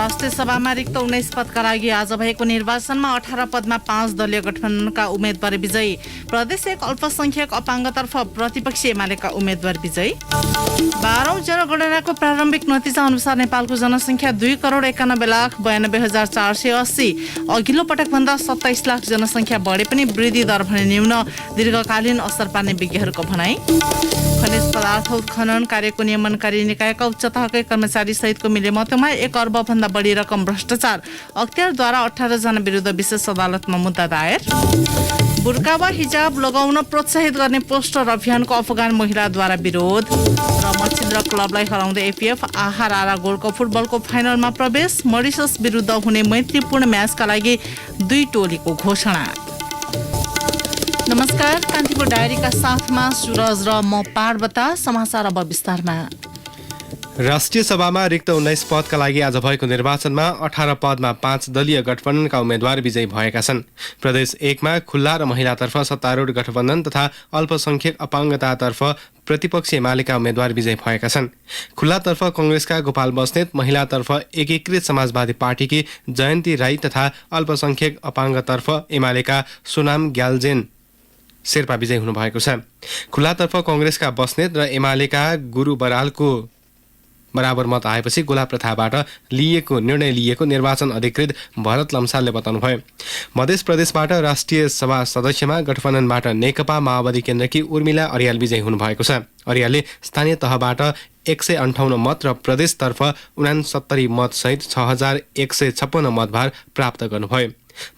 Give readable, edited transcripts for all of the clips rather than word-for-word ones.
राष्ट्रिय सभामा रिक्त 19 पदका लागि आज भएको निर्वाचनमा 18 पदमा 5 दलीय गठबन्धनका उम्मेद्वार विजयी। प्रदेश 1 अल्पसंख्यक अपाङ्गतर्फ प्रतिपक्षी एमालेका उम्मेद्वार विजयी। 12औं जनगणनाको प्रारम्भिक नतिजा अनुसार नेपालको जनसङ्ख्या 2,91,92,480। अघिल्लो पटकभन्दा 27 लाख जनसङ्ख्या बढे पनि वृद्धि दर भने न्यून, दीर्घकालीन असर पार्ने विज्ञहरूको भनाई। खनिज पदार्थ उत्खनन कार्यको नियमनकारी निकायका उच्च तहकै कर्मचारी सहितको मिलेमतोमा 1 अर्बभन्दा बढी रकम भ्रष्टाचार। अख्तियारद्वारा 18 जना विरुद्ध विशेष अदालतमा मुद्दा दायर। बुर्का वा हिजाब लगाउन प्रोत्साहित गर्ने पोस्टर अभियानको अफगान महिलाद्वारा विरोध। र मच्छिन्द्र क्लबलाई हराउँदै एपीएफ आहारा गोल्ड कप फुटबलको फाइनलमा प्रवेश। मरिसस विरुद्ध हुने मैत्रीपूर्ण म्याचका लागि 2 टोलीको घोषणा। नमस्कार, कान्तिपुर डायरीका साथमा सुरज र म पार्वता। समाचार अब विस्तारमा। राष्ट्रिय सभामा रिक्त 19 पदका लागि आज भएको निर्वाचनमा 18 पदमा 5 दलीय गठबन्धनका उम्मेद्वार विजयी भएका छन्। प्रदेश 1 मा खुल्ला र महिलातर्फ सत्तारूढ गठबन्धन तथा अल्पसंख्यक अपाङ्गतातर्फ प्रतिपक्षी एमालेका उम्मेद्वार विजयी भएका छन्। खुल्लातर्फ कांग्रेसका गोपाल बस्नेत, महिलातर्फ एकीकृत समाजवादी पार्टीकी जयन्ती राई तथा अल्पसंख्यक अपाङ्गतर्फ एमालेका सोनाम ग्याल्जेन शेर्पा विजयी हुनुभएको छ। खुल्लातर्फ कांग्रेसका बस्नेत र एमालेका गुरु बरालको बराबर मत आएपछि गोला प्रथाबाट निर्णय लिएको निर्वाचन अधिकृत भरत लम्सालले बताउनुभयो। मध्य प्रदेशबाट राष्ट्रिय सभा सदस्यमा गठबन्धनबाट नेकपा माओवादी केन्द्रकी उर्मिला अर्याल विजयी हुनुभएको छ। अर्यालले स्थानीय तहबाट 158 मत र प्रदेशतर्फ 69 मत सहित 6156 मतभार प्राप्त गर्नुभयो।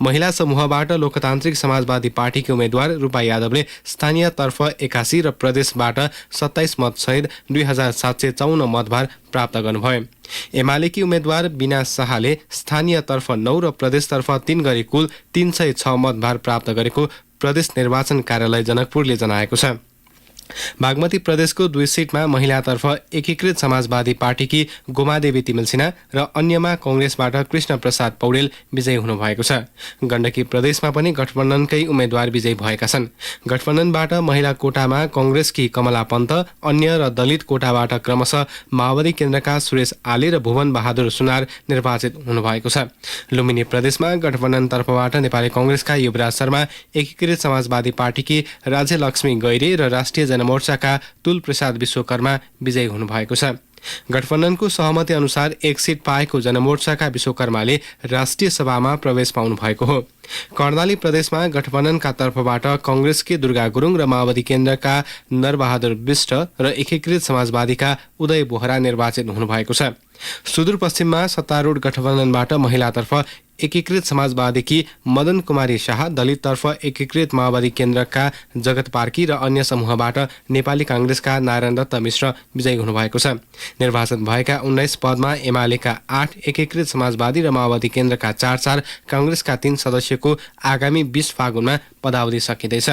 महिला समूहबाट लोकतान्त्रिक समाजवादी पार्टीकी उम्मेद्वार रूपा यादवले स्थानीयतर्फ 81 र प्रदेशबाट 27 मत सहित 2754 मतभार प्राप्त गर्नुभयो। एमालेकी उम्मेद्वार बिना शाहले स्थानीयतर्फ 9 र प्रदेशतर्फ 3 गरी कुल 306 मतभार प्राप्त गरेको प्रदेश निर्वाचन कार्यालय जनकपुरले जनाएको छ। बागमती प्रदेशको 2 सिटमा महिलातर्फ एकीकृत समाजवादी पार्टीकी गोमादेवी तिमलसिना र अन्यमा कांग्रेसबाट कृष्ण प्रसाद पौडेल विजयी हुनुभएको छ। गण्डकी प्रदेशमा पनि गठबन्धनकै उम्मेद्वार विजयी भएका छन्। गठबन्धनबाट महिला कोटामा कांग्रेसकी कमला पन्त, अन्य र दलित कोटाबाट क्रमशः माओवादी केन्द्रका सुरेश आले र भुवन बहादुर सुनार निर्वाचित हुनुभएको छ। लुम्बिनी प्रदेशमा गठबन्धनतर्फबाट नेपाली कांग्रेसका युवराज शर्मा, एकीकृत समाजवादी पार्टीकी राज्यलक्ष्मी गैरे र राष्ट्रिय मोर्चाका तुल प्रसाद विश्वकर्मा विजयी हुनुभएको छ। गठबन्धनको सहमति अनुसार 1 सिट पाएको जनमोर्चाका विश्वकर्माले राष्ट्रिय सभामा प्रवेश पाउनु भएको हो। कर्णाली प्रदेशमा गठबन्धनका तर्फबाट कांग्रेसकी दुर्गा गुरुङ र माओवादी केन्द्रका नरबहादुर विष्ट र एकीकृत समाजवादीका उदय बोहरा निर्वाचित हुनुभएको छ। सुदूरपश्चिममा सत्तारूढ गठबन्धनबाट महिलातर्फ एकीकृत समाजवादीकी मदन कुमारी शाह, दलिततर्फ एकीकृत माओवादी केन्द्रका जगत पार्की र अन्य समूहबाट नेपाली कांग्रेसका नारायण दत्त मिश्र विजयी हुनुभएको छ। निर्वाचन भएका 19 पदमा एमालेका 8, एकीकृत समाजवादी र माओवादी केन्द्रका 4, कांग्रेसका 3 सदस्यको आगामी 20 फागुनमा पदावधि सकिँदैछ।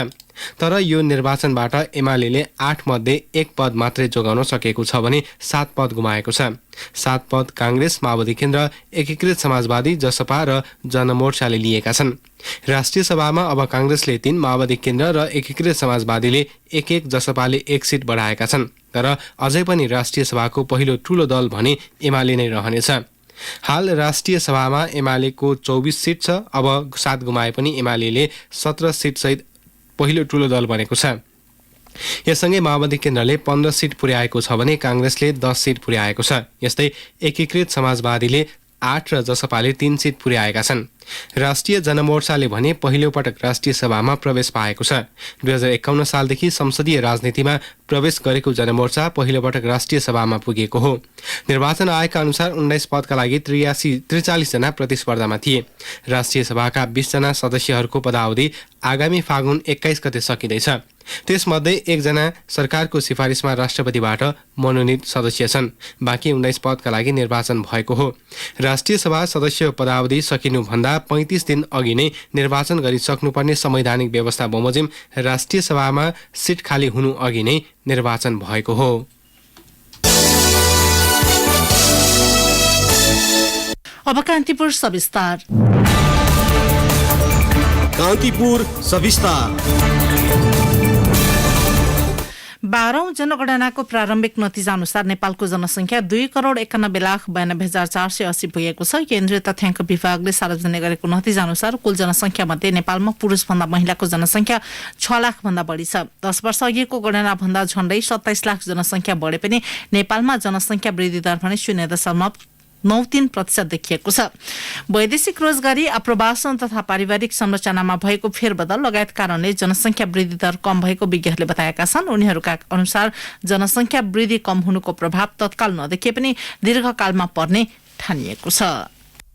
तर यो निर्वाचनबाट एमालेले 8 मध्ये 1 पद मात्रै जोगाउन सकेको छ भने 7 पद गुमाएको छ। 7 पद कांग्रेस, माओवादी केन्द्र, एकीकृत समाजवादी, जसपा र जनमोर्चाले लिएका छन्। राष्ट्रिय सभामा अब कांग्रेसले 3, माओवादी केन्द्र र एकीकृत समाजवादीले 1-1, जसपाले 1 सिट बढाएका छन्। तर अझै पनि राष्ट्रिय सभाको पहिलो ठूलो दल भने एमाले नै रहनेछ। हाल राष्ट्रिय सभामा एमालेको 24 सिट छ। अब 7 गुमाए पनि एमाले 17 सिट सहित पहिलो ठूलो दल बनेको छ। यससँगै माओवादी केन्द्रले 15 सिट पुर्याएको छ भने कांग्रेसले 10 सिट पुर्याएको छ। यस्तै एकीकृत समाजवादीले 8 र जसपाले 3 सिट पुर्याएका छन्। राष्ट्रिय जनमोर्चाले भने पहिलो पटक राष्ट्रिय सभामा प्रवेश पाएको छ। 2051 सालदेखि संसदीय राजनीतिमा प्रवेश गरेको जनमोर्चा पहिलो पटक राष्ट्रिय सभामा पुगेको हो। निर्वाचन आयोगका अनुसार 19 पदका लागि 43 जना प्रतिस्पर्धामा थिए। राष्ट्रिय सभाका 20 जना सदस्यहरूको पदावधि आगामी फागुन 21 गते सकिँदैछ। त्यसमध्ये 1 जना सरकारको सिफारिसमा राष्ट्रपतिबाट मनोनित सदस्य छन्। बाँकी 19 पदका लागि निर्वाचन भएको हो। राष्ट्रिय सभा सदस्य पदावधि सकिनुभन्दा 35 दिन अघि नै निर्वाचन गरिसक्नुपर्ने संवैधानिक व्यवस्था बमोजिम राष्ट्रिय सभामा सिट खाली हुनु अघि नै निर्वाचन भएको हो। अब कान्तिपुर सविस्तार। 12औं जनगणनाको प्रारम्भिक नतिजा अनुसार नेपालको जनसङ्ख्या 2,91,92,480 पुगेको छ। केन्द्रीय तथ्याङ्क विभागले सार्वजनिक गरेको नतिजा अनुसार कुल जनसङ्ख्या मध्ये नेपालमा पुरुषभन्दा महिलाको जनसङ्ख्या 6 लाख भन्दा बढी छ। 10 वर्ष अघिको गणना भन्दा झण्डै 27 लाख जनसङ्ख्या बढे पनि नेपालमा जनसङ्ख्या वृद्धि दर भने 0.93% देखिएको छ। वैदेशिक रोजगारी, आप्रवासन तथा पारिवारिक संरचनामा भएको फेरबदल लगायत कारणले जनसङ्ख्या वृद्धि दर कम भएको विज्ञहरूले बताएका छन्। उनीहरूका अनुसार जनसङ्ख्या वृद्धि कम हुनुको प्रभाव तत्काल नदेखिए पनि दीर्घकालमा पर्ने ठानिएको छ।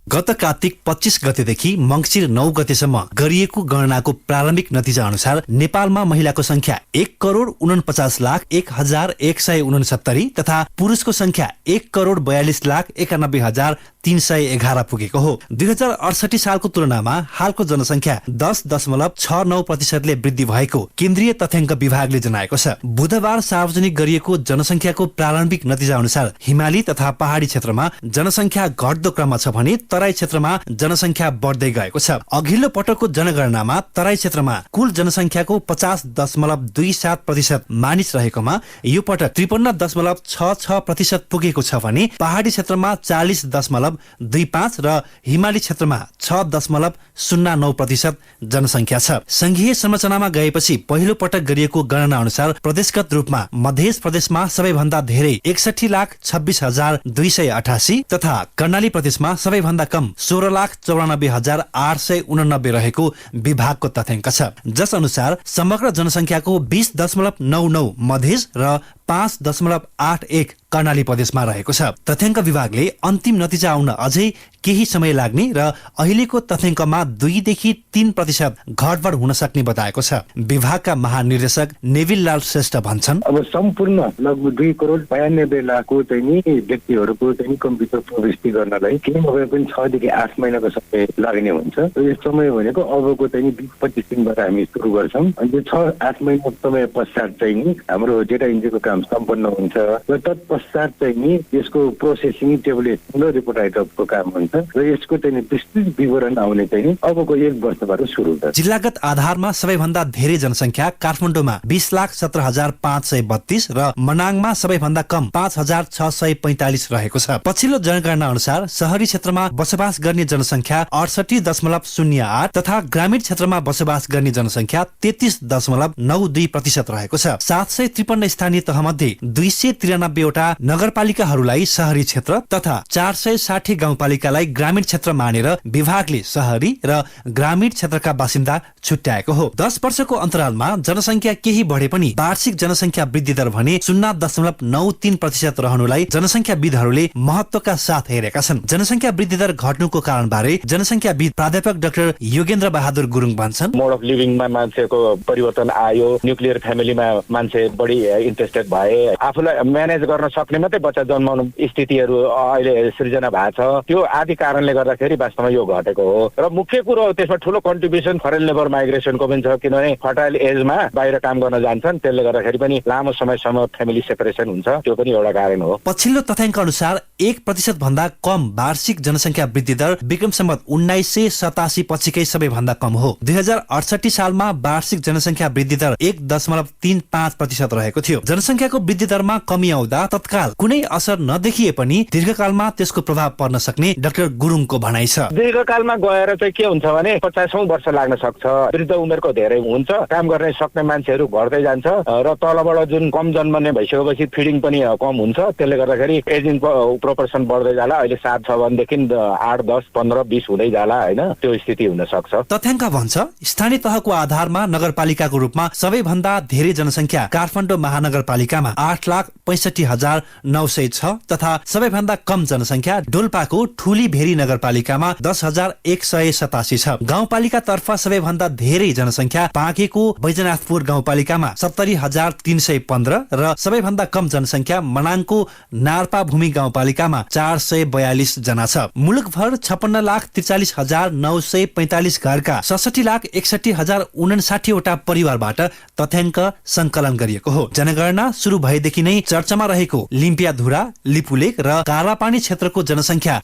गत कार्तिक 25 गतेदेखि मङ्सिर 9 गतेसम्म गरिएको गणनाको प्रारम्भिक नतिजा अनुसार नेपालमा महिलाको संख्या 1,49,01,169 तथा पुरुषको संख्या 1,42,91,311 पुगेको हो। 2068 सालको तुलनामा हालको जनसङ्ख्या 10.69% वृद्धि भएको केन्द्रीय तथ्याङ्क विभागले जनाएको छ। बुधबार सार्वजनिक गरिएको जनसङ्ख्याको प्रारम्भिक नतिजा अनुसार हिमाली तथा पहाडी क्षेत्रमा जनसङ्ख्या घट्दो क्रममा छ भने तराई क्षेत्रमा जनसङ्ख्या बढ्दै गएको छ। अघिल्लो पटकको जनगणनामा तराई क्षेत्रमा कुल जनसङ्ख्याको 50.27% मानिस रहेकोमा यो पटक 53.66% पुगेको छ भने पहाडी क्षेत्रमा 40.25 र हिमाली क्षेत्रमा 6.09% जनसङ्ख्या छ। संघीय संरचनामा गएपछि पहिलो पटक गरिएको गणना अनुसार प्रदेशगत रूपमा मध्य प्रदेशमा सबैभन्दा धेरै 61,26,288 तथा कर्णाली प्रदेशमा सबैभन्दा कम 16,94,889 रहेको विभागको तथ्याङ्क छ, जस अनुसार समग्र जनसङ्ख्याको 20.99 मधेस र 5.81 कर्णाली प्रदेशमा रहेको छ। तथ्याङ्क विभागले अन्तिम नतिजा आउन अझै केही समय लाग्ने र अहिलेको तथ्याङ्कमा 2 देखि 3% घटबढ हुन सक्ने बताएको छ। विभागका महानिर्देशक नेविल लाल श्रेष्ठ भन्छन्, अब सम्पूर्ण लगभग 2,92,00,000 चाहिँ नि व्यक्तिहरूको चाहिँ कम्प्युटर प्रविष्टि गर्नलाई केही नभए पनि 6 देखि 8 महिनाको समय लाग्ने हुन्छ। यो समय भनेको अबको चाहिँ 20-25 दिनबाट हामी सुरु गर्छौँ अनि त्यो 6-8 महिना समय पश्चात चाहिँ नि हाम्रो डेटा इन्ट्रीको काम सम्पन्न हुन्छ र तत्पश्चात चाहिँ नि यसको प्रोसेसिङ, टेबुलेसन र रिपोर्ट राइटअपको काम हुन्छ र यसको चाहिँ विस्तृत विवरण आउने चाहिँ अबको 1 वर्षबाट सुरु हुन्छ। जिल्लागत आधारमा सबैभन्दा धेरै जनसङ्ख्या काठमाडौँमा 20,17,532 र मनाङमा सबैभन्दा कम 5,645 रहेको छ। पछिल्लो जनगणना अनुसार शहरी क्षेत्रमा बसोबास गर्ने जनसङ्ख्या 68.08 तथा ग्रामीण क्षेत्रमा बसोबास गर्ने जनसङ्ख्या 33.92% रहेको छ। 753 स्थानीय तहमध्ये 293 वटा नगरपालिकाहरूलाई शहरी क्षेत्र तथा 460 गाउँपालिकालाई ग्रामीण क्षेत्र मानेर विभागले शहरी र ग्रामीण क्षेत्रका बासिन्दा छुट्याएको हो। 10 वर्षको अन्तरालमा जनसङ्ख्या केही बढे पनि वार्षिक जनसङ्ख्या वृद्धि दर भने 0.93% रहनुलाई जनसङ्ख्याविदहरूले महत्वका साथ हेरेका छन्। जनसङ्ख्या वृद्धि दर घट्नुको कारणबारे जनसङ्ख्याविद प्राध्यापक डाक्टर योगेन्द्र बहादुर गुरुङ भन्छन्, मोड अफ लिभिङमा मान्छेको परिवर्तन आयो, न्युक्लियर फ्यामिलीमा मान्छे बढी इन्ट्रेस्टेड भए, आफूलाई म्यानेज गर्न सक्ने मात्रै बच्चा जन्माउनु स्थितिहरू अहिले सृजना भएको छ। त्यो आदि कारणले गर्दाखेरि वास्तवमा यो घटेको हो र मुख्य कुरो त्यसमा ठुलो कन्ट्रिब्युसन फरेन लेबर माइग्रेसनको पनि छ, किनभने फर्टाइल एजमा बाहिर काम गर्न जान्छन्, त्यसले गर्दाखेरि पनि लामो समयसम्म फ्यामिली सेपरेसन हुन्छ, त्यो पनि एउटा कारण हो। पछिल्लो तथ्याङ्क अनुसार 1% भन्दा कम वार्षिक जनसङ्ख्या वृद्धि दर विक्रम सम्वत 1987 पछिकै सबैभन्दा कम हो। 2068 सालमा वार्षिक जनसङ्ख्या वृद्धि दर 1.35% रहेको थियो। जनसङ्ख्याको वृद्धि दरमा कमी आउँदा तत्काल कुनै असर नदेखिए पनि दीर्घकालमा त्यसको प्रभाव पर्न सक्ने डाक्टर गुरुङको भनाइ छ। दीर्घकालमा गएर चाहिँ के हुन्छ भने 50औं वर्ष लाग्न सक्छ, वृद्ध उमेरको धेरै हुन्छ, काम गर्ने सक्ने मान्छेहरू घट्दै जान्छ र तलबाट जुन कम जन्मने भइसकेपछि फिडिङ पनि कम हुन्छ, त्यसले गर्दाखेरि एजिङ प्रोपोर्सन बढ्दै जाला। अहिले 7 छ भनेदेखि 8, 10, 15, 20 हुँदै जाला हैन, त्यो स्थिति हुन सक्छ। तथ्याङ्क भन्छ स्थानीय तहको आधारमा नगरपालिकाको रूपमा सबैभन्दा धेरै जनसङ्ख्या काठमाडौँ महानगरपालिकामा 8,65,906 तथा सबैभन्दा कम जनसङ्ख्या डोल्पाको ठुली भेरी नगरपालिकामा 10,187 छ। गाउँपालिकातर्फ सबैभन्दा धेरै जनसङ्ख्या पाकेको बैजनाथपुर गाउँपालिकामा 70,315 र सबैभन्दा कम जनसङ्ख्या मनाङको नार्पा भूमि गाउँपालिकामा 442 जना छ। मुलुकभर 56,43,945 घरका 66,61,059 वटा परिवारबाट तथ्याङ्क संकलन गरिएको हो। जनगणना सुरु भएदेखि नै चर्चामा रहेको लिम्पियाधुरा, लिपुलेक र कालापानी क्षेत्रको जनसङ्ख्या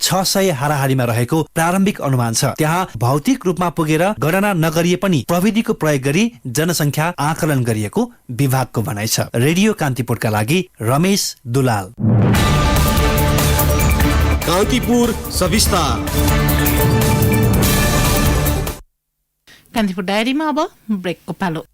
हाराहारीमा रहेको प्रारम्भिक अनुमान छ। त्यहाँ भौतिक रूपमा पुगेर गणना नगरिए पनि प्रविधिको प्रयोग गरी जनसङ्ख्या आकलन गरिएको विभागको भनाइ छ। रेडियो कान्तिपुरका लागि रमेश दुलाल। कान्तिपुर सविस्तार। कान्तिपुर डायरीमा अब ब्रेकको पालो।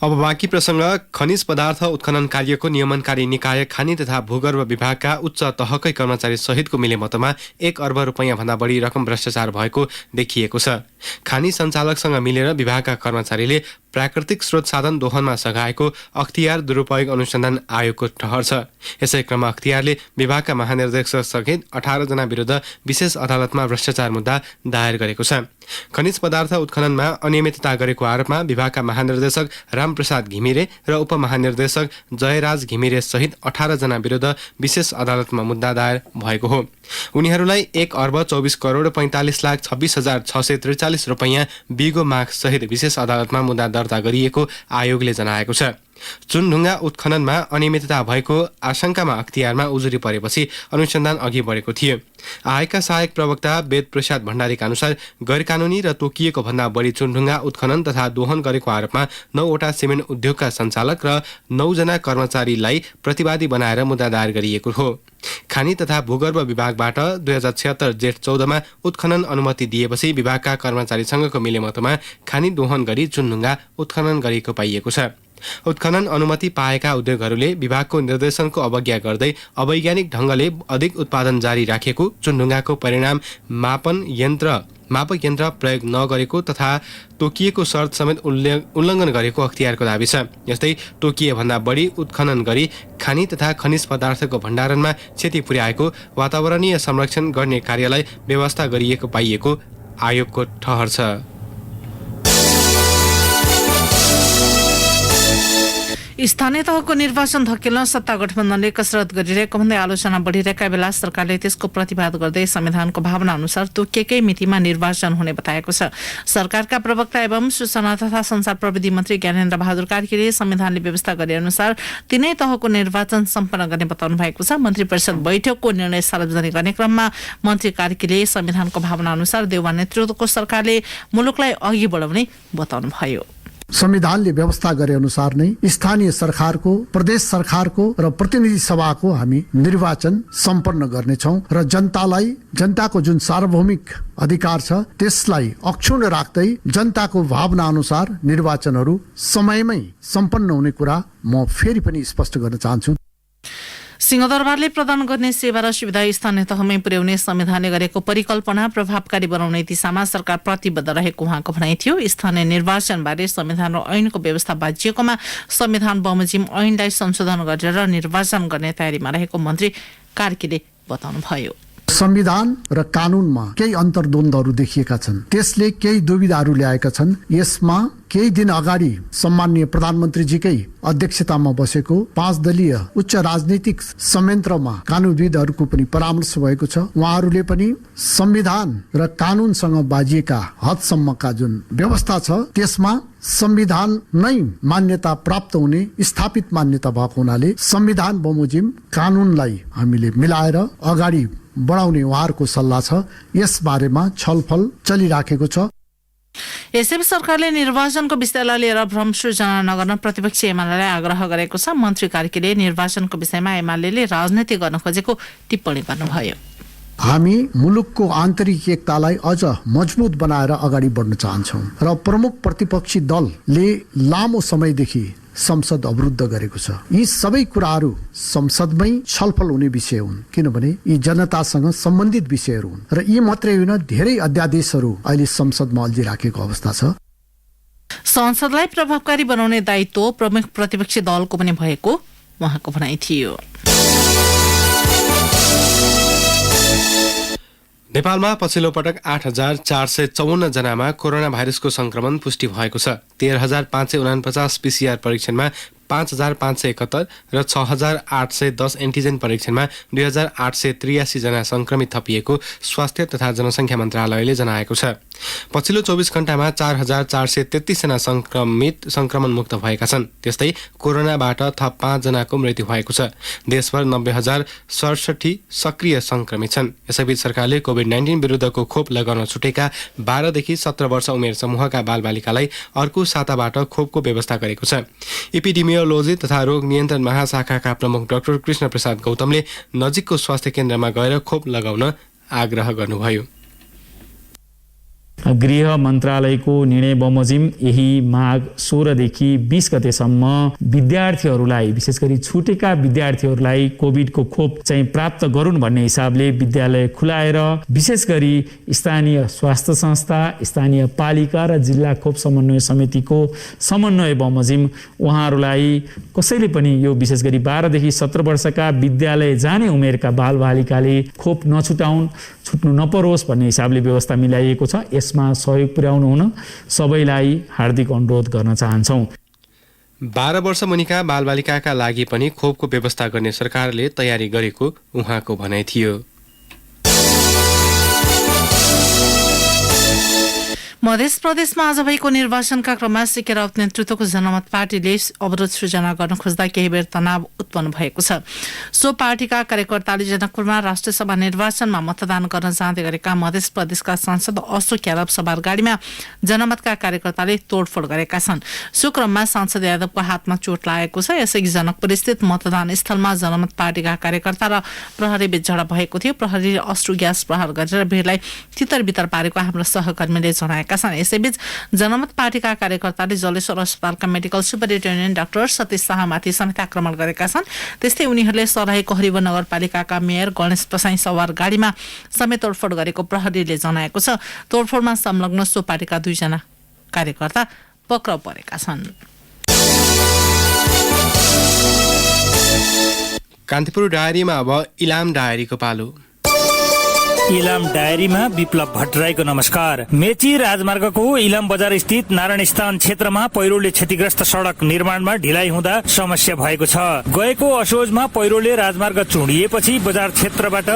अब बाँकी प्रसङ्ग। खनिज पदार्थ उत्खनन कार्यको नियमनकारी निकाय खानी तथा भूगर्भ विभागका उच्च तहकै कर्मचारी सहितको मिलेमतोमा 1 अर्ब रुपैयाँ भन्दा बढी रकम भ्रष्टाचार भएको देखिएको छ। खानी सञ्चालकसँग मिलेर विभागका कर्मचारीले प्राकृतिक स्रोत साधन दोहनमा सघाएको अख्तियार दुरुपयोग अनुसन्धान आयोगको ठहर छ। यसै क्रममा अख्तियारले विभागका महानिर्देशक सहित 18 जना विरुद्ध विशेष अदालतमा भ्रष्टाचार मुद्दा दायर गरेको छ। खनिज पदार्थ उत्खननमा अनियमितता गरेको आरोपमा विभागका महानिर्देशक रामप्रसाद घिमिरे र उपमहानिर्देशक जयराज घिमिरे सहित 18 जना विरुद्ध विशेष अदालतमा मुद्दा दायर भएको हो। उनीहरूलाई 1 अर्ब 24 करोड 45 लाख 26,643 रुपैयाँ बिगो माग सहित विशेष अदालतमा मुद्दा दर्ता गरिएको आयोगले जनाएको छ। चुनढुङ्गा उत्खननमा अनियमितता भएको आशंकामा अख्तियारमा उजुरी परेपछि अनुसन्धान अघि बढेको थियो। आएका सहायक प्रवक्ता वेद प्रसाद भण्डारीका अनुसार गैरकानुनी र तोकिएको भन्दा बढी चुनढुङ्गा उत्खनन तथा दोहन गरेको आरोपमा 9 वटा सिमेन्ट उद्योगका सञ्चालक र 9 जना कर्मचारीलाई प्रतिवादी बनाएर मुद्दा दायर गरिएको हो। खानी तथा भूगर्भ विभागबाट 2076 जेठ 14 मा उत्खनन अनुमति दिएपछि विभागका कर्मचारीसँगको मिलेमतोमा खानी दोहन गरी चुनढुङ्गा उत्खनन गरिएको पाइएको छ। उत्खनन अनुमति पाएका उद्योगहरूले विभागको निर्देशनको अवज्ञा गर्दै अवैज्ञानिक ढङ्गले अधिक उत्पादन जारी राखेको, चुनढुङ्गाको परिणाम मापक यन्त्र प्रयोग नगरेको तथा तोकिएको शर्त समेत उल्लङ्घन गरेको अख्तियारको दाबी छ। यस्तै तोकिए भन्दा बढी उत्खनन गरी खानी तथा खनिज पदार्थको भण्डारणमा क्षति पुर्याएको, वातावरणीय संरक्षण गर्ने कार्यलाई व्यवस्था गरिएको पाइएको आयोगको ठहर छ। स्थानीय तहको निर्वाचन धकेल्न सत्ता गठबन्धनले कसरत गरिरहेको भन्दै आलोचना बढिरहेका बेला सरकारले त्यसको प्रतिवाद गर्दै संविधानको भावना अनुसार तोकिएकै मितिमा निर्वाचन हुने बताएको छ। सरकारका प्रवक्ता एवं सूचना तथा संचार प्रविधि मन्त्री ज्ञानेन्द्र बहादुर कार्कीले संविधानले व्यवस्था गरे अनुसार तीनै तहको निर्वाचन सम्पन्न गर्ने बताउनु भएको छ। मन्त्री परिषद बैठकको निर्णय सार्वजनिक गर्ने क्रममा मन्त्री कार्कीले संविधानको भावना अनुसार देउवा नेतृत्वको सरकारले मुलुकलाई अघि बढाउने बताउनुभयो। संविधानले व्यवस्था गरे अनुसार नै स्थानीय सरकारको, प्रदेश सरकारको र प्रतिनिधि सभाको हामी निर्वाचन सम्पन्न गर्नेछौँ र जनताको जुन सार्वभौमिक अधिकार छ त्यसलाई अक्षुण्ण राख्दै जनताको भावना अनुसार निर्वाचनहरू समयमै सम्पन्न हुने कुरा म फेरि पनि स्पष्ट गर्न चाहन्छु। सिंहदरबारले प्रदान गर्ने सेवा र सुविधा स्थानीय तहमै पुर्याउने संविधानले गरेको परिकल्पना प्रभावकारी बनाउने दिशामा सरकार प्रतिबद्ध रहेको उहाँको भनाइ थियो। स्थानीय निर्वाचनबारे संविधान र ऐनको व्यवस्था बाजिएकोमा संविधान बमोजिम ऐनलाई संशोधन गरेर निर्वाचन गर्ने तयारीमा रहेको मन्त्री कार्कीले बताउनुभयो। संविधान र कानूनमा केही अन्तर्द्वन्द्वहरू देखिएका छन्, त्यसले केही दुविधाहरू ल्याएका छन्। यसमा केही दिन अगाडि सम्माननीय प्रधानमन्त्रीजीकै अध्यक्षतामा बसेको 5 दलीय उच्च राजनीतिक संयन्त्रमा कानूनविदहरूको पनि परामर्श भएको छ। उहाँहरूले पनि संविधान र कानूनसँग बाजिएका हदसम्मका जुन व्यवस्था छ त्यसमा संविधान नै मान्यता प्राप्त हुने स्थापित मान्यता भएको हुनाले संविधान बमोजिम कानूनलाई हामीले मिलाएर अगाडि बढाउने उहाँहरूको सल्लाह छ। यस बारेमा छलफल चलिराखेको छ। यसैबीच सरकारले निर्वाचनको विषयलाई लिएर भ्रम सृजना नगर्न प्रतिपक्षी एमालेलाई आग्रह गरेको छ। मन्त्री कार्कीले निर्वाचनको विषयमा एमालेले राजनीति गर्न खोजेको टिप्पणी गर्नुभयो। हामी मुलुकको आन्तरिक एकतालाई अझ मजबुत बनाएर अगाडि बढ्न चाहन्छौँ र प्रमुख प्रतिपक्षी दलले लामो समयदेखि संसद अवरुद्ध गरेको छ। यी सबै कुराहरू संसदमै छलफल हुने विषय हुन्, किनभने यी जनतासँग सम्बन्धित विषयहरू हुन् र यी मात्रै होइन, धेरै अध्यादेशहरू अहिले संसदमा अल्झिराखेको अवस्था छ। संसदलाई प्रभावकारी बनाउने दायित्व प्रमुख प्रतिपक्षी दलको पनि भएको उहाँको भनाइ थियो। नेपालमा पछिल्लो पटक 8,454 जनामा कोरोना भाइरसको संक्रमण पुष्टि भएको छ। 13,549 पीसीआर परीक्षणमा 5,571 र 6,810 एन्टिजेन परीक्षणमा 2,883 जना संक्रमित थपिएको स्वास्थ्य तथा जनसङ्ख्या मन्त्रालयले जनाएको छ। पछिल्लो 24 घण्टामा 4,433 जना संक्रमण मुक्त भएका छन्। त्यस्तै कोरोनाबाट थप 5 जनाको मृत्यु भएको छ। देशभर 90,067 सक्रिय संक्रमित छन्। यसैबीच सरकारले कोभिड-19 विरुद्धको खोप लगाउन छुटेका 12 देखि 17 वर्ष उमेर समूहका बालबालिकालाई अर्को साताबाट खोपको व्यवस्था गरेको छ। एपिडेमियोलोजी तथा रोग नियन्त्रण महाशाखाका प्रमुख डाक्टर कृष्ण प्रसाद गौतमले नजिकको स्वास्थ्य केन्द्रमा गएर खोप लगाउन आग्रह गर्नुभयो। गृह मन्त्रालयको निर्णय बमोजिम यही माघ 16 देखि 20 गतेसम्म विद्यार्थीहरूलाई विशेष गरी छुटेका विद्यार्थीहरूलाई कोभिडको खोप चाहिँ प्राप्त गरून् भन्ने हिसाबले विद्यालय खुलाएर विशेष गरी स्थानीय स्वास्थ्य संस्था, स्थानीय पालिका र जिल्ला खोप समन्वय समितिको समन्वय बमोजिम उहाँहरूलाई कसैले पनि यो विशेष गरी 12 देखि 17 वर्षका विद्यालय जाने उमेरका बालबालिकाले खोप छुट्नु नपरोस् भन्ने हिसाबले व्यवस्था मिलाइएको छ। यसमा सहयोग पुर्याउनु हुन सबैलाई हार्दिक अनुरोध गर्न चाहन्छौँ। 12 वर्ष मुनिका बालबालिकाका लागि पनि खोपको व्यवस्था गर्ने सरकारले तयारी गरेको उहाँको भनाइ थियो। मध्य प्रदेशमा आज भएको निर्वाचनका क्रममा सीके राउत नेतृत्वको जनमत पार्टीले अवरोध सृजना गर्न खोज्दा केही बेर तनाव उत्पन्न भएको छ। सो पार्टीका कार्यकर्ताले जनकपुरमा राष्ट्रिय सभा निर्वाचनमा मतदान गर्न जाँदै गरेका मध्य प्रदेशका सांसद अशोक यादव सवार गाडीमा जनमतका कार्यकर्ताले तोडफोड गरेका छन्। सो क्रममा सांसद यादवको हातमा चोट लागेको छ। यसैगरी जनकपुर स्थित मतदान स्थलमा जनमत पार्टीका कार्यकर्ता र प्रहरी बीच झडप भएको थियो। प्रहरीले अश्रु ग्यास प्रहार गरेर भिडलाई तितर-बितर पारेको हाम्रो सहकर्मीले जनाएका छन्। यसैबीच जनमत पार्टीका कार्यकर्ताले जलेश्वर अस्पतालका मेडिकल सुपरिन्टेन्डेन्ट डाक्टर सतीश शाहमाथि समेत आक्रमण गरेका छन्। त्यस्तै उनीहरूले सर्लाहीको हरिव नगरपालिकाका मेयर गणेश प्रसाई सवार गाडीमा समेत तोडफोड गरेको प्रहरीले जनाएको छ। तोडफोडमा संलग्न सो पार्टीका 2 जना कार्यकर्ता पक्राउ परेका छन्। कान्तिपुर डायरीमा अब इलाम डायरीको पालो। इलाम डायरीमा विप्लव भट्टराईको नमस्कार। मेची राजमार्गको इलाम बजार स्थित नारायण स्थान क्षेत्रमा पहिरोले क्षतिग्रस्त सड़क निर्माणमा ढिलाइ हुँदा समस्या भएको छ। गएको असोजमा पहिरोले राजमार्ग चुडिएपछि बजार क्षेत्रबाट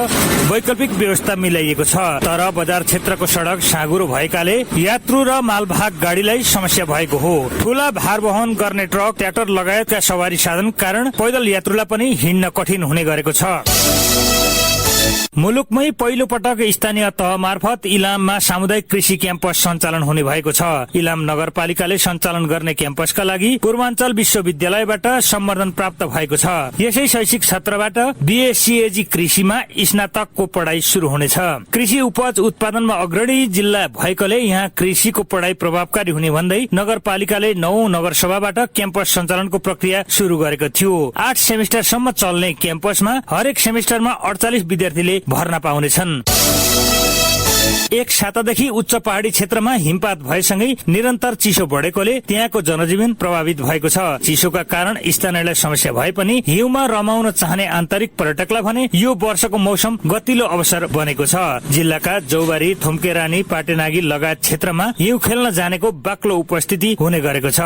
वैकल्पिक व्यवस्था मिलाइएको छ। तर बजार क्षेत्रको सड़क साँगुरो भएकाले यात्रु र मालवाहक गाडीलाई समस्या भएको हो। ठूला भार वहन गर्ने ट्रक, ट्र्याक्टर लगायतका सवारी साधन कारण पैदल यात्रुलाई पनि हिँड्न कठिन हुने गरेको छ। मुलुकमै पहिलो पटक स्थानीय तह मार्फत इलाममा सामुदायिक कृषि क्याम्पस सञ्चालन हुने भएको छ। इलाम नगरपालिकाले सञ्चालन गर्ने क्याम्पसका लागि पूर्वाञ्चल विश्वविद्यालयबाट सम्वर्धन प्राप्त भएको छ। यसै शैक्षिक सत्रबाट बीएससीएजी कृषिमा स्नातकको पढाइ शुरू हुनेछ। कृषि उपज उत्पादनमा अग्रणी जिल्ला भएकोले यहाँ कृषिको पढाइ प्रभावकारी हुने भन्दै नगरपालिकाले 9 नगरसभाबाट क्याम्पस सञ्चालनको प्रक्रिया शुरू गरेको थियो। 8 सेमिस्टरसम्म चल्ने क्याम्पसमा हरेक सेमिस्टरमा 48 विद्यार्थीले भर्ना पाउनेछन्। एक सातादेखि उच्च पहाडी क्षेत्रमा हिमपात भएसँगै निरन्तर चिसो बढेकोले त्यहाँको जनजीवन प्रभावित भएको छ। चिसोका कारण स्थानीयलाई समस्या भए पनि हिउँमा रमाउन चाहने आन्तरिक पर्यटकलाई भने यो वर्षको मौसम गतिलो अवसर बनेको छ। जिल्लाका जौबारी, थुम्केरानी, पाटेनागी लगायत क्षेत्रमा हिउँ खेल्न जानेको बाक्लो उपस्थिति हुने गरेको छ।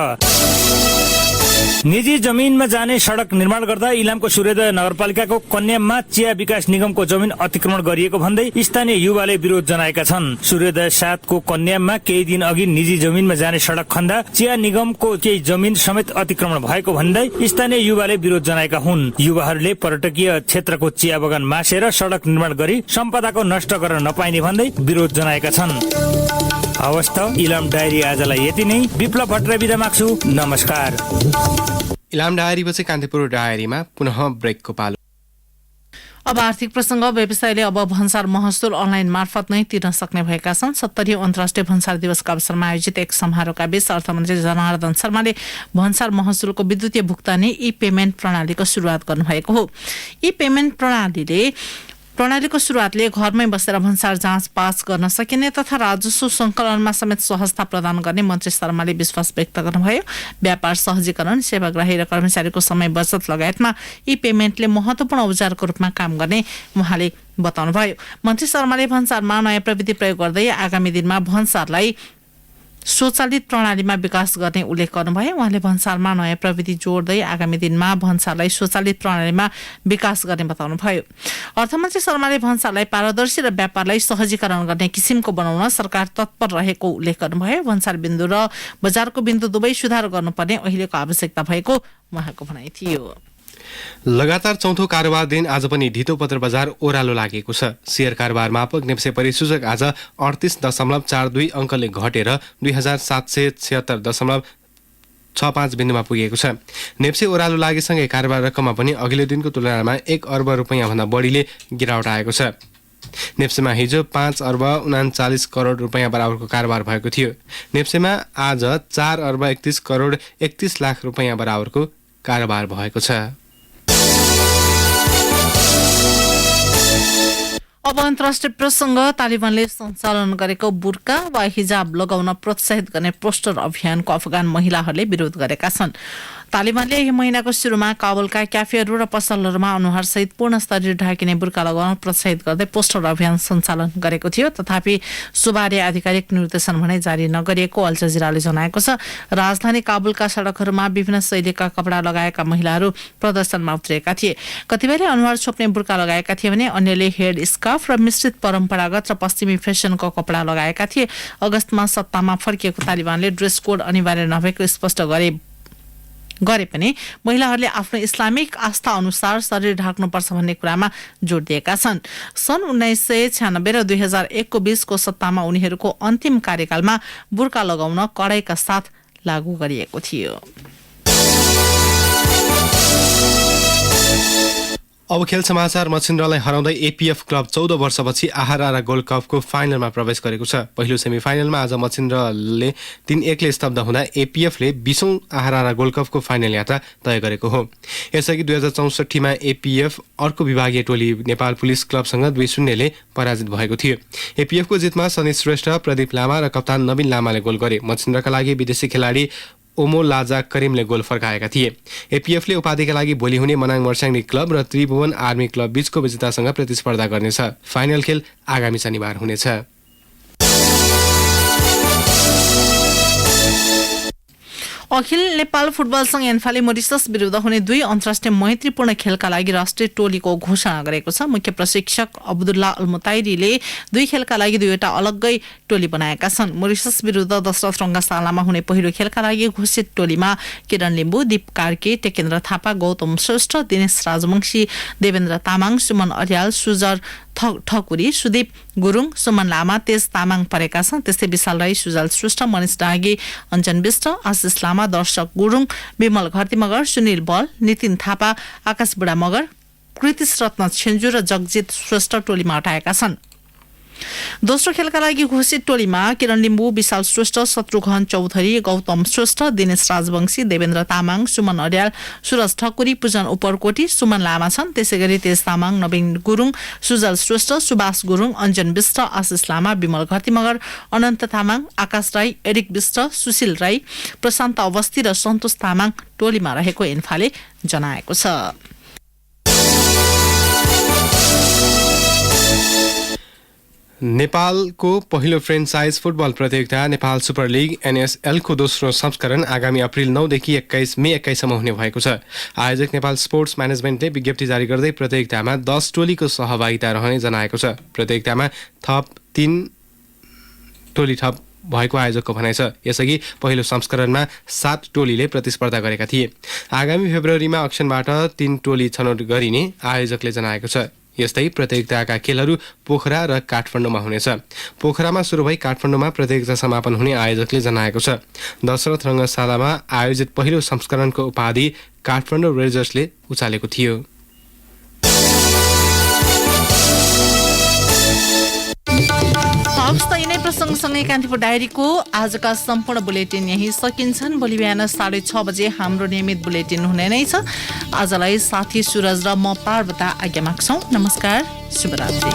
निजी जमिनमा जाने सड़क निर्माण गर्दा इलामको सूर्योदय नगरपालिकाको कन्याममा चिया विकास निगमको जमिन अतिक्रमण गरिएको भन्दै स्थानीय युवाले विरोध जनाएका छन्। सूर्योदय 7 को कन्याममा केही दिन अघि निजी जमिनमा जाने सड़क खन्दा चिया निगमको केही जमिन समेत अतिक्रमण भएको भन्दै स्थानीय युवाले विरोध जनाएका हुन्। युवाहरूले पर्यटकीय क्षेत्रको चिया बगान मासेर सड़क निर्माण गरी सम्पदाको नष्ट गर्न नपाइने भन्दै विरोध जनाएका छन्। हवस् त इलाम डायरी आजलाई यति नै। विप्लव भट्टराई बिदा माग्छु। नमस्कार। इलाम डायरीपछि कान्तिपुर डायरीमा पुनः ब्रेकको पालो। अब आर्थिक प्रसंग। व्यवसायले अब भन्सार महसुल अनलाइन मार्फत नै तिर्न सक्ने भएका छन्। 70औं अन्तर्राष्ट्रिय भन्सार दिवसका अवसरमा आयोजित एक समारोहका बीच अर्थमन्त्री जनार्दन शर्माले भन्सार महसुलको विद्युतीय भुक्तानी ई पेमेन्ट प्रणालीको सुरुवात गर्नुभएको हो। ई पेमेन्ट प्रणालीको सुरुवातले घरमै बसेर भन्सार जाँच पास गर्न सकिने तथा राजस्व सङ्कलनमा समेत सहजता प्रदान गर्ने मन्त्री शर्माले विश्वास व्यक्त गर्नुभयो। व्यापार सहजीकरण, सेवाग्राही र कर्मचारीको समय बचत लगायतमा ई पेमेन्टले महत्वपूर्ण औजारको रूपमा काम गर्ने उहाँले बताउनुभयो। मन्त्री शर्माले भन्सारमा नयाँ प्रविधि प्रयोग गर्दै आगामी दिनमा भन्सारलाई स्वचालित प्रणालीमा विकास गर्ने उल्लेख गर्नुभयो। उहाँले भन्सारमा नयाँ प्रविधि जोड्दै आगामी दिनमा भन्सारलाई स्वचालित प्रणालीमा विकास गर्ने बताउनुभयो। अर्थमन्त्री शर्माले भन्सारलाई पारदर्शी र व्यापारलाई सहजीकरण गर्ने किसिमको बनाउन सरकार तत्पर रहेको उल्लेख गर्नुभयो। भन्सार बिन्दु र बजारको बिन्दु दुवै सुधार गर्नुपर्ने अहिलेको आवश्यकता भएको उहाँको भनाइ थियो। लगातार चौथो कारोबार दिन आज पनि धितो पत्र बजार ओह्रालो लागेको छ। शेयर कारोबार मापक नेप्से परिसूचक आज 38.42 अङ्कले घटेर 2776.65 बिन्दुमा पुगेको छ। नेप्से ओह्रालो लागेसँगै कारोबार रकममा पनि अघिल्लो दिनको तुलनामा 1 अर्ब रुपैयाँ भन्दा बढीले गिरावट आएको छ। नेप्सेमा हिजो 5 अर्ब 39 करोड रुपैयाँ बराबरको कारोबार भएको थियो। नेप्सेमा आज 4 अर्ब 31 करोड 31 लाख रुपैयाँ बराबरको कारोबार भएको छ। अब अन्तर्राष्ट्रिय प्रसङ्ग। तालिबानले सञ्चालन गरेको बुर्का वा हिजाब लगाउन प्रोत्साहित गर्ने पोस्टर अभियानको अफगान महिलाहरूले विरोध गरेका छन्। तालिबानले यही महिनाको सुरुमा काबुलका क्याफेहरू र पसलहरूमा अनुहारसहित पूर्ण शरीर ढाकिने बुर्का लगाउन प्रोत्साहित गर्दै पोस्टर अभियान सञ्चालन गरेको थियो। तथापि सुबारे आधिकारिक निर्देशन भने जारी नगरिएको अल जजिराले जनाएको छ। राजधानी काबुलका सडकहरूमा विभिन्न शैलीका कपडा लगाएका महिलाहरू प्रदर्शनमा उत्रिएका थिए। कतिपयले अनुहार छोप्ने बुर्का लगाएका थिए भने अन्यले हेड स्कार्फ र मिश्रित परम्परागत र पश्चिमी फेसनको कपडा लगाएका थिए। अगस्तमा सत्तामा फर्किएको तालिबानले ड्रेस कोड अनिवार्य नभएको स्पष्ट गरे पनि महिलाहरूले आफ्नो इस्लामिक आस्था अनुसार शरीर ढाक्नुपर्छ भन्ने कुरामा जोड दिएका छन्। सन् 1996 र 2001 को बीचको सत्तामा उनीहरूको अन्तिम कार्यकालमा बुर्का लगाउन कडाइका साथ लागू गरिएको थियो। अब खेल समाचार। मछिन्द्रलाई हराउँदै एपीएफ क्लब 14 वर्षपछि आहारा गोल्ड कपको फाइनलमा प्रवेश गरेको छ। पहिलो सेमिफाइनलमा आज मछिन्द्रले 3-1 ले स्तब्ध हुँदा एपीएफले 20औं आहारा गोल्ड कपको फाइनल यात्रा तय गरेको हो। यसअघि 2064 मा एपीएफ अर्को विभागीय टोली नेपाल पुलिस क्लबसँग 2-0 ले पराजित भएको थियो। एपीएफको जितमा सनी श्रेष्ठ, प्रदीप लामा र कप्तान नवीन लामाले गोल गरे। मछिन्द्रका लागि विदेशी खेलाडी ओमो लाजा करिमले गोल फर्काएका थिए। एपीएफले उपाधिका लागि भोलि हुने मनाङ मर्स्याङ्गी क्लब र त्रिभुवन आर्मी क्लब बीचको विजेतासँग प्रतिस्पर्धा गर्नेछ। फाइनल खेल आगामी शनिबार हुनेछ। अखिल नेपाल फुटबल संघ एन्फाले मोरिसस विरुद्ध हुने 2 अन्तर्राष्ट्रिय मैत्रीपूर्ण खेलका लागि राष्ट्रिय टोलीको घोषणा गरेको छ। मुख्य प्रशिक्षक अब्दुल्ला अल मुताइरीले 2 खेलका लागि 2वटा अलग्गै टोली बनाएका छन्। मोरिसस विरुद्ध दशरथ रङ्गशालामा हुने पहिलो खेलका लागि घोषित टोलीमा किरण लिम्बू, दीप कार्के, टेकेन्द्र थापा, गौतम श्रेष्ठ, दिनेश राजवंशी, देवेन्द्र तामाङ, सुमन अर्याल, सुजर ठकुरी, सुदीप गुरुङ, सुमन लामा, तेज तामाङ परेका छन्। त्यस्तै विशाल राई, सुजल श्रेष्ठ, मनिष डाँगी, अञ्जन विष्ट, आशिष लामा, दर्शक गुरुङ, विमल घरती मगर, सुनिल बल, नितिन थापा, आकाश बुढा मगर, कृतिश रत्न छेन्जु र जगजित श्रेष्ठ टोलीमा हटाएका छन्। दोस्रो खेलका लागि घोषित टोलीमा किरण लिम्बू, विशाल श्रेष्ठ, शत्रुघ्न चौधरी, गौतम श्रेष्ठ, दिनेश राजवंशी, देवेन्द्र तामाङ, सुमन अर्याल, सुरज ठकुरी, पूजन उपरकोटी, सुमन लामा छन्। त्यसैगरी तेज तामाङ, नवीन गुरुङ, सुजल श्रेष्ठ, सुभाष गुरुङ, अञ्जन विष्ट, आशिष लामा, विमल घरती मगर, अनन्त तामाङ, आकाश राई, एरिक विष्ट, सुशील राई, प्रशान्त अवस्थी र सन्तोष तामाङ टोलीमा रहेको एन्फाले जनाएको छ। नेपालको पहिलो फ्रेन्चाइज फुटबल प्रतियोगिता नेपाल सुपर लिग एनएसएलको दोस्रो संस्करण आगामी अप्रिल 9 देखि 21 मे 21 सम्म हुने भएको छ। आयोजक नेपाल स्पोर्ट्स म्यानेजमेन्टले विज्ञप्ति जारी गर्दै प्रतियोगितामा 10 टोलीको सहभागिता रहने जनाएको छ। प्रतियोगितामा थप 3 टोली थप भएको आयोजकको भनाइ छ। यसअघि पहिलो संस्करणमा 7 टोलीले प्रतिस्पर्धा गरेका थिए। आगामी फेब्रुअरीमा अक्सनबाट 3 टोली छनौट गरिने आयोजकले जनाएको छ। यस्तै प्रतियोगिताका खेलहरू पोखरा र काठमाडौँमा हुनेछ। पोखरामा सुरु भई काठमाडौँमा प्रतियोगिता समापन हुने आयोजकले जनाएको छ। दशरथ रङ्गशालामा आयोजित पहिलो संस्करणको उपाधि काठमाडौँ रेन्जर्सले उचालेको थियो। हवस् त यिनै प्रसङ्गसँगै कान्तिपुर डायरीको आजका सम्पूर्ण बुलेटिन यही सकिन्छन्। भोलि बिहान 6:30 बजे हाम्रो नियमित बुलेटिन हुने नै छ। आजलाई साथी सुरज र म पार्वता आज्ञा माग्छौँ। नमस्कार, शुभरात्रि।